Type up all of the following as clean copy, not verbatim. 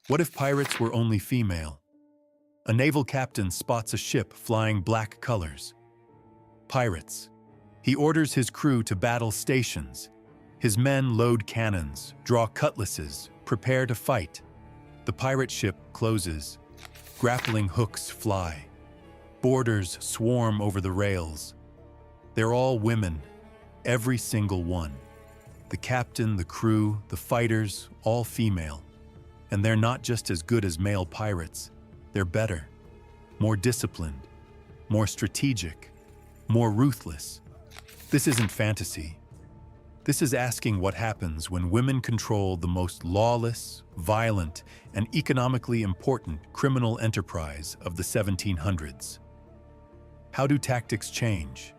What if pirates were only female? A naval captain spots a ship flying black colors. Pirates. He orders his crew to battle stations. His men load cannons, draw cutlasses, prepare to fight. The pirate ship closes. Grappling hooks fly. Boarders swarm over the rails. They're all women, every single one. The captain, the crew, the fighters, all female. And they're not just as good as male pirates. They're better, more disciplined, more strategic, more ruthless. This isn't fantasy. This is asking what happens when women control the most lawless, violent, and economically important criminal enterprise of the 1700s. How do tactics change?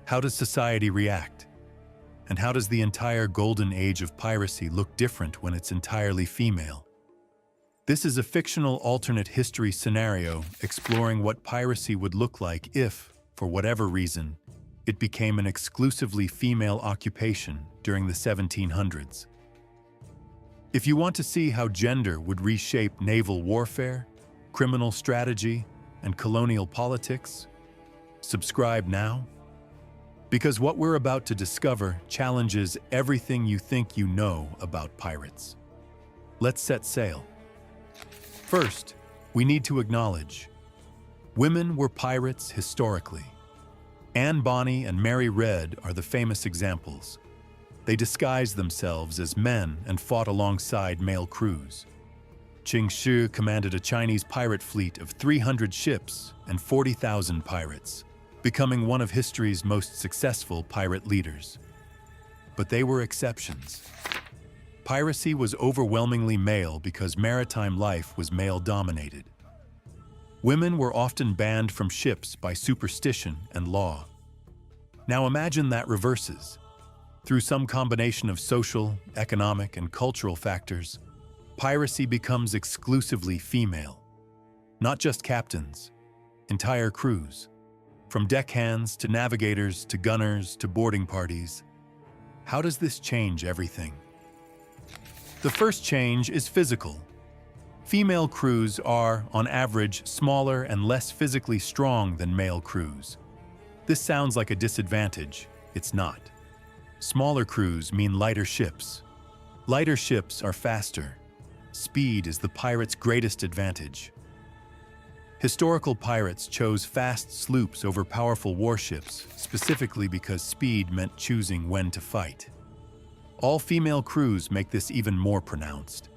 How does society react? And how does the entire golden age of piracy look different when it's entirely female? This is a fictional alternate history scenario exploring what piracy would look like if, for whatever reason, it became an exclusively female occupation during the 1700s. If you want to see how gender would reshape naval warfare, criminal strategy, and colonial politics, subscribe now. Because what we're about to discover challenges everything you think you know about pirates. Let's set sail. First, we need to acknowledge women were pirates historically. Anne Bonny and Mary Red are the famous examples. They disguised themselves as men and fought alongside male crews. Qing Shi commanded a Chinese pirate fleet of 300 ships and 40,000 pirates, becoming one of history's most successful pirate leaders. But they were exceptions. Piracy was overwhelmingly male because maritime life was male-dominated. Women were often banned from ships by superstition and law. Now imagine that reverses. Through some combination of social, economic, and cultural factors, piracy becomes exclusively female. Not just captains, entire crews. From deckhands to navigators to gunners to boarding parties. How does this change everything? The first change is physical. Female crews are, on average, smaller and less physically strong than male crews. This sounds like a disadvantage. It's not. Smaller crews mean lighter ships. Lighter ships are faster. Speed is the pirate's greatest advantage. Historical pirates chose fast sloops over powerful warships, specifically because speed meant choosing when to fight. All female crews make this even more pronounced.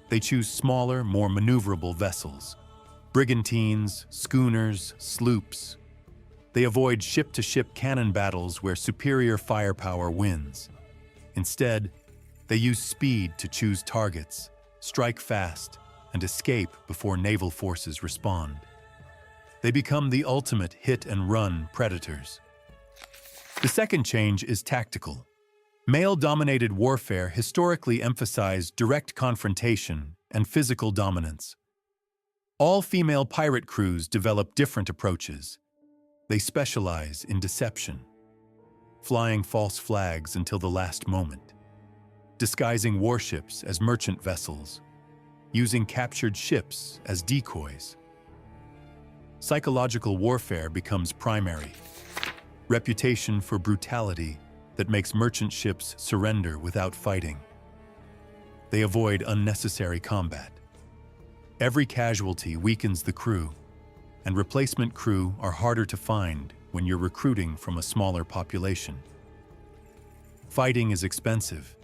They choose smaller, more maneuverable vessels. Brigantines, schooners, sloops. They avoid ship-to-ship cannon battles where superior firepower wins. Instead, they use speed to choose targets, strike fast, and escape before naval forces respond. They become the ultimate hit-and-run predators. The second change is tactical. Male-dominated warfare historically emphasized direct confrontation and physical dominance. All female pirate crews develop different approaches. They specialize in deception, flying false flags until the last moment, disguising warships as merchant vessels, using captured ships as decoys. Psychological warfare becomes primary. Reputation for brutality that makes merchant ships surrender without fighting. They avoid unnecessary combat. Every casualty weakens the crew, and replacement crew are harder to find when you're recruiting from a smaller population. Fighting is expensive.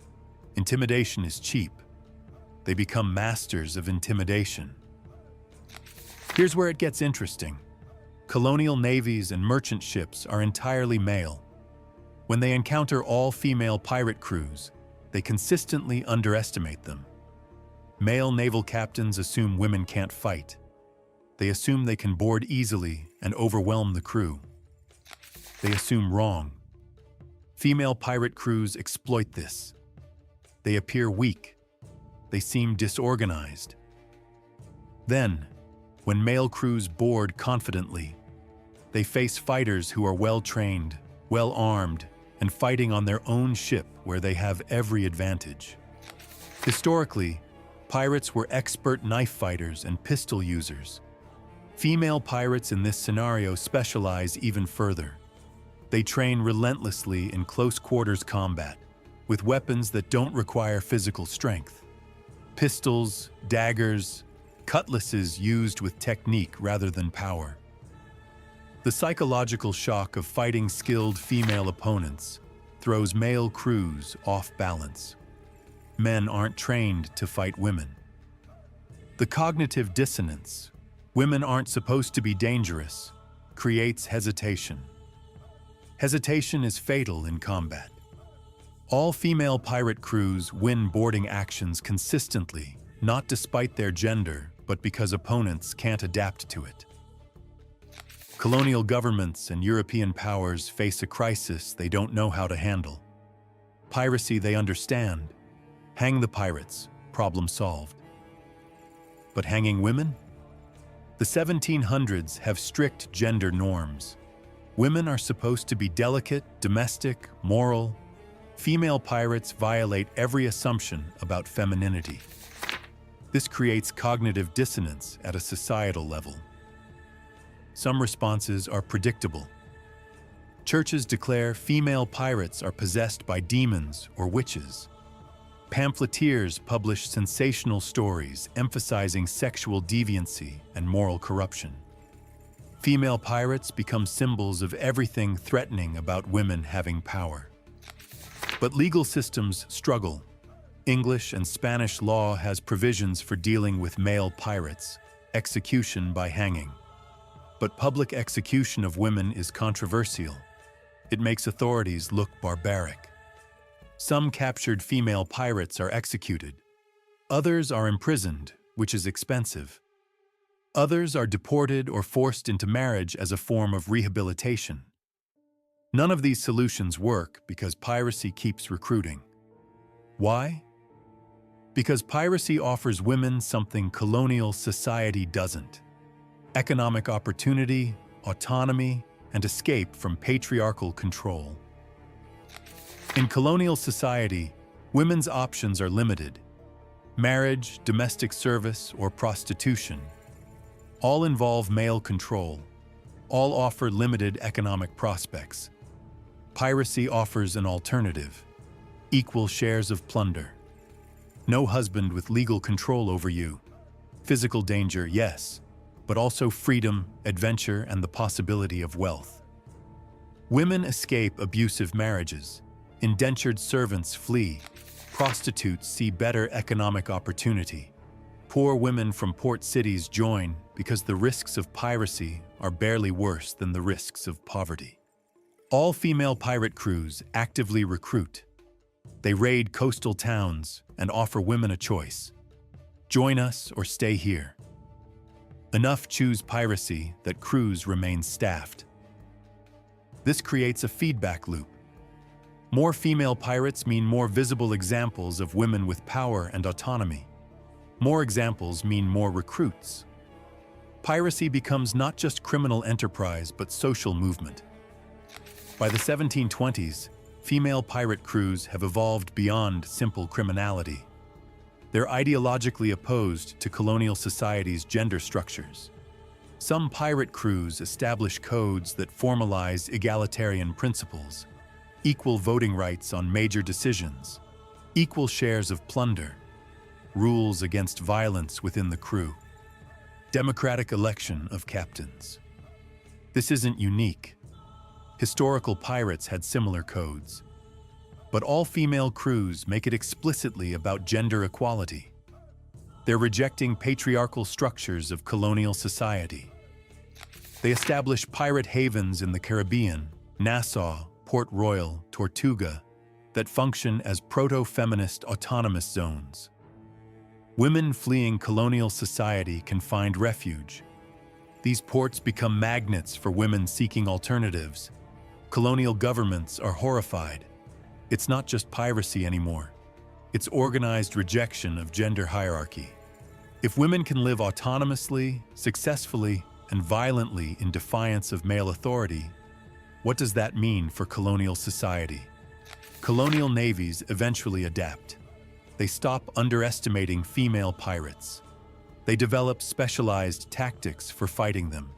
Intimidation is cheap. They become masters of intimidation. Here's where it gets interesting. Colonial navies and merchant ships are entirely male. When they encounter all-female pirate crews, they consistently underestimate them. Male naval captains assume women can't fight. They assume they can board easily and overwhelm the crew. They assume wrong. Female pirate crews exploit this. They appear weak. They seem disorganized. Then, when male crews board confidently, they face fighters who are well-trained, well-armed, and fighting on their own ship where they have every advantage. Historically, Pirates were expert knife fighters and pistol users. Female pirates in this scenario specialize even further. They train relentlessly in close-quarters combat, with weapons that don't require physical strength. Pistols, daggers, cutlasses used with technique rather than power. The psychological shock of fighting skilled female opponents throws male crews off balance. Men aren't trained to fight women. The cognitive dissonance, women aren't supposed to be dangerous, creates hesitation. Hesitation is fatal in combat. All female pirate crews win boarding actions consistently, not despite their gender, but because opponents can't adapt to it. Colonial governments and European powers face a crisis they don't know how to handle. Piracy they understand. Hang the pirates, problem solved. But hanging women? The 1700s have strict gender norms. Women are supposed to be delicate, domestic, moral. Female pirates violate every assumption about femininity. This creates cognitive dissonance at a societal level. Some responses are predictable. Churches declare female pirates are possessed by demons or witches. Pamphleteers publish sensational stories emphasizing sexual deviancy and moral corruption. Female pirates become symbols of everything threatening about women having power. But legal systems struggle. English and Spanish law has provisions for dealing with male pirates, execution by hanging. But public execution of women is controversial. It makes authorities look barbaric. Some captured female pirates are executed. Others are imprisoned, which is expensive. Others are deported or forced into marriage as a form of rehabilitation. None of these solutions work because piracy keeps recruiting. Why? Because piracy offers women something colonial society doesn't: economic opportunity, autonomy, and escape from patriarchal control. In colonial society, women's options are limited: marriage, domestic service, or prostitution. All involve male control. All offer limited economic prospects. Piracy offers an alternative: equal shares of plunder. No husband with legal control over you. Physical danger, yes, but also freedom, adventure, and the possibility of wealth. Women escape abusive marriages. Indentured servants flee. Prostitutes see better economic opportunity. Poor women from port cities join because the risks of piracy are barely worse than the risks of poverty. All female pirate crews actively recruit. They raid coastal towns and offer women a choice: join us or stay here. Enough choose piracy that crews remain staffed. This creates a feedback loop. More female pirates mean more visible examples of women with power and autonomy. More examples mean more recruits. Piracy becomes not just criminal enterprise but social movement. By the 1720s, female pirate crews have evolved beyond simple criminality. They're ideologically opposed to colonial society's gender structures. Some pirate crews establish codes that formalize egalitarian principles: equal voting rights on major decisions, equal shares of plunder, rules against violence within the crew, democratic election of captains. This isn't unique. Historical pirates had similar codes. But all female crews make it explicitly about gender equality. They're rejecting patriarchal structures of colonial society. They establish pirate havens in the Caribbean, Nassau, Port Royal, Tortuga, that function as proto-feminist autonomous zones. Women fleeing colonial society can find refuge. These ports become magnets for women seeking alternatives. Colonial governments are horrified. It's not just piracy anymore. It's organized rejection of gender hierarchy. If women can live autonomously, successfully, and violently in defiance of male authority, what does that mean for colonial society? Colonial navies eventually adapt. They stop underestimating female pirates. They develop specialized tactics for fighting them.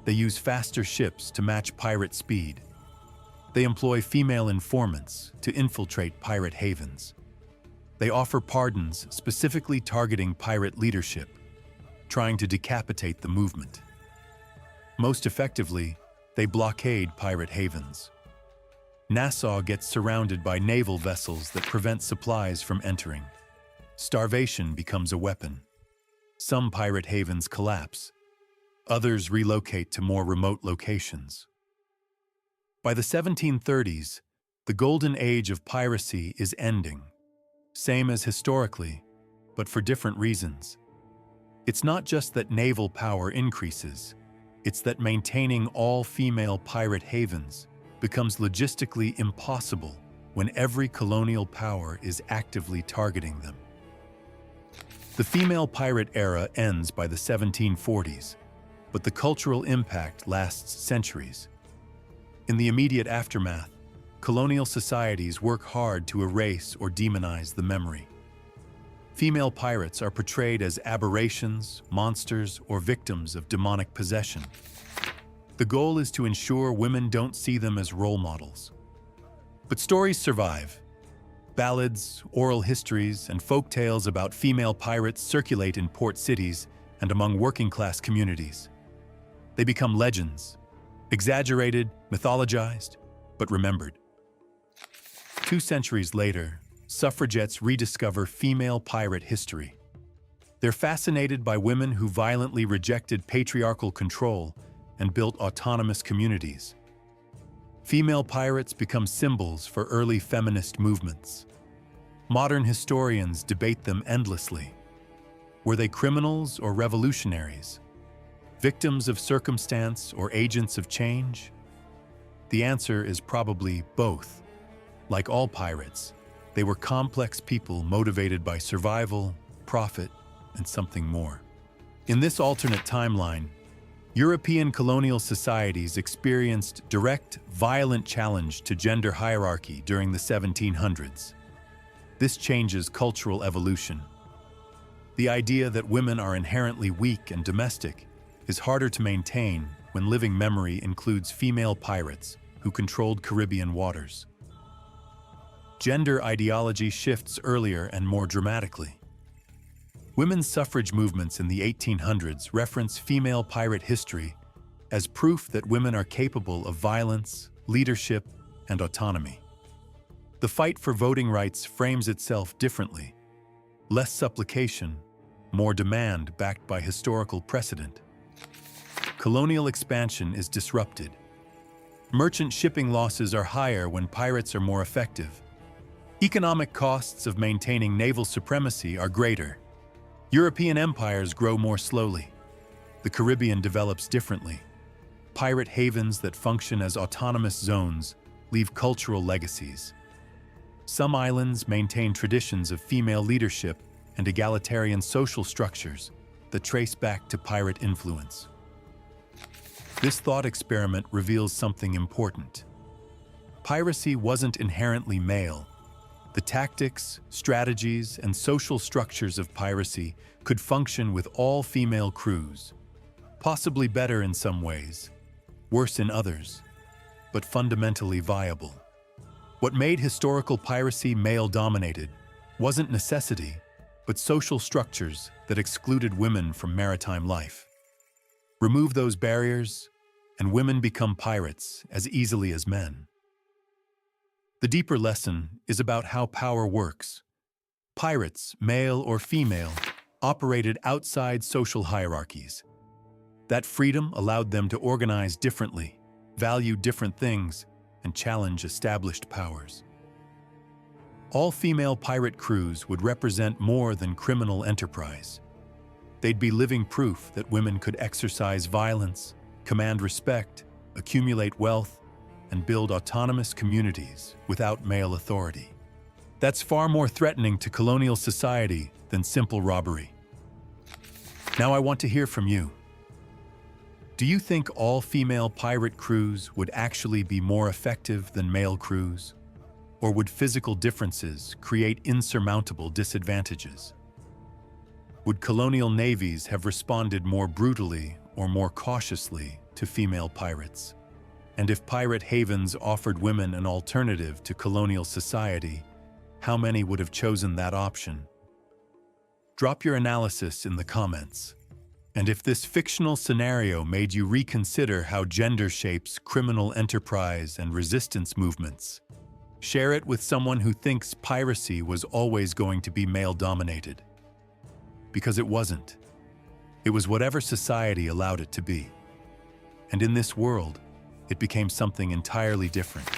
They use faster ships to match pirate speed. They employ female informants to infiltrate pirate havens. They offer pardons specifically targeting pirate leadership, trying to decapitate the movement. Most effectively, they blockade pirate havens. Nassau gets surrounded by naval vessels that prevent supplies from entering. Starvation becomes a weapon. Some pirate havens collapse. Others relocate to more remote locations. By the 1730s, the golden age of piracy is ending. Same as historically, but for different reasons. It's not just that naval power increases, it's that maintaining all-female pirate havens becomes logistically impossible when every colonial power is actively targeting them. The female pirate era ends by the 1740s, but the cultural impact lasts centuries. In the immediate aftermath, colonial societies work hard to erase or demonize the memory. Female pirates are portrayed as aberrations, monsters, or victims of demonic possession. The goal is to ensure women don't see them as role models. But stories survive. Ballads, oral histories, and folk tales about female pirates circulate in port cities and among working-class communities. They become legends, exaggerated, mythologized, but remembered. 2 centuries later, suffragettes rediscover female pirate history. They're fascinated by women who violently rejected patriarchal control and built autonomous communities. Female pirates become symbols for early feminist movements. Modern historians debate them endlessly. Were they criminals or revolutionaries? Victims of circumstance or agents of change? The answer is probably both. Like all pirates, they were complex people motivated by survival, profit, and something more. In this alternate timeline, European colonial societies experienced direct, violent challenge to gender hierarchy during the 1700s. This changes cultural evolution. The idea that women are inherently weak and domestic is harder to maintain when living memory includes female pirates who controlled Caribbean waters. Gender ideology shifts earlier and more dramatically. Women's suffrage movements in the 1800s reference female pirate history as proof that women are capable of violence, leadership, and autonomy. The fight for voting rights frames itself differently. Less supplication, more demand backed by historical precedent. Colonial expansion is disrupted. Merchant shipping losses are higher when pirates are more effective. Economic costs of maintaining naval supremacy are greater. European empires grow more slowly. The Caribbean develops differently. Pirate havens that function as autonomous zones leave cultural legacies. Some islands maintain traditions of female leadership and egalitarian social structures that trace back to pirate influence. This thought experiment reveals something important. Piracy wasn't inherently male. The tactics, strategies, and social structures of piracy could function with all female crews, possibly better in some ways, worse in others, but fundamentally viable. What made historical piracy male-dominated wasn't necessity, but social structures that excluded women from maritime life. Remove those barriers, and women become pirates as easily as men. The deeper lesson is about how power works. Pirates, male or female, operated outside social hierarchies. That freedom allowed them to organize differently, value different things, and challenge established powers. All-female pirate crews would represent more than criminal enterprise. They'd be living proof that women could exercise violence, command respect, accumulate wealth, and build autonomous communities without male authority. That's far more threatening to colonial society than simple robbery. Now I want to hear from you. Do you think all female pirate crews would actually be more effective than male crews? Or would physical differences create insurmountable disadvantages? Would colonial navies have responded more brutally or more cautiously to female pirates? And if pirate havens offered women an alternative to colonial society, how many would have chosen that option? Drop your analysis in the comments. And if this fictional scenario made you reconsider how gender shapes criminal enterprise and resistance movements, share it with someone who thinks piracy was always going to be male-dominated. Because it wasn't. It was whatever society allowed it to be. And in this world, it became something entirely different.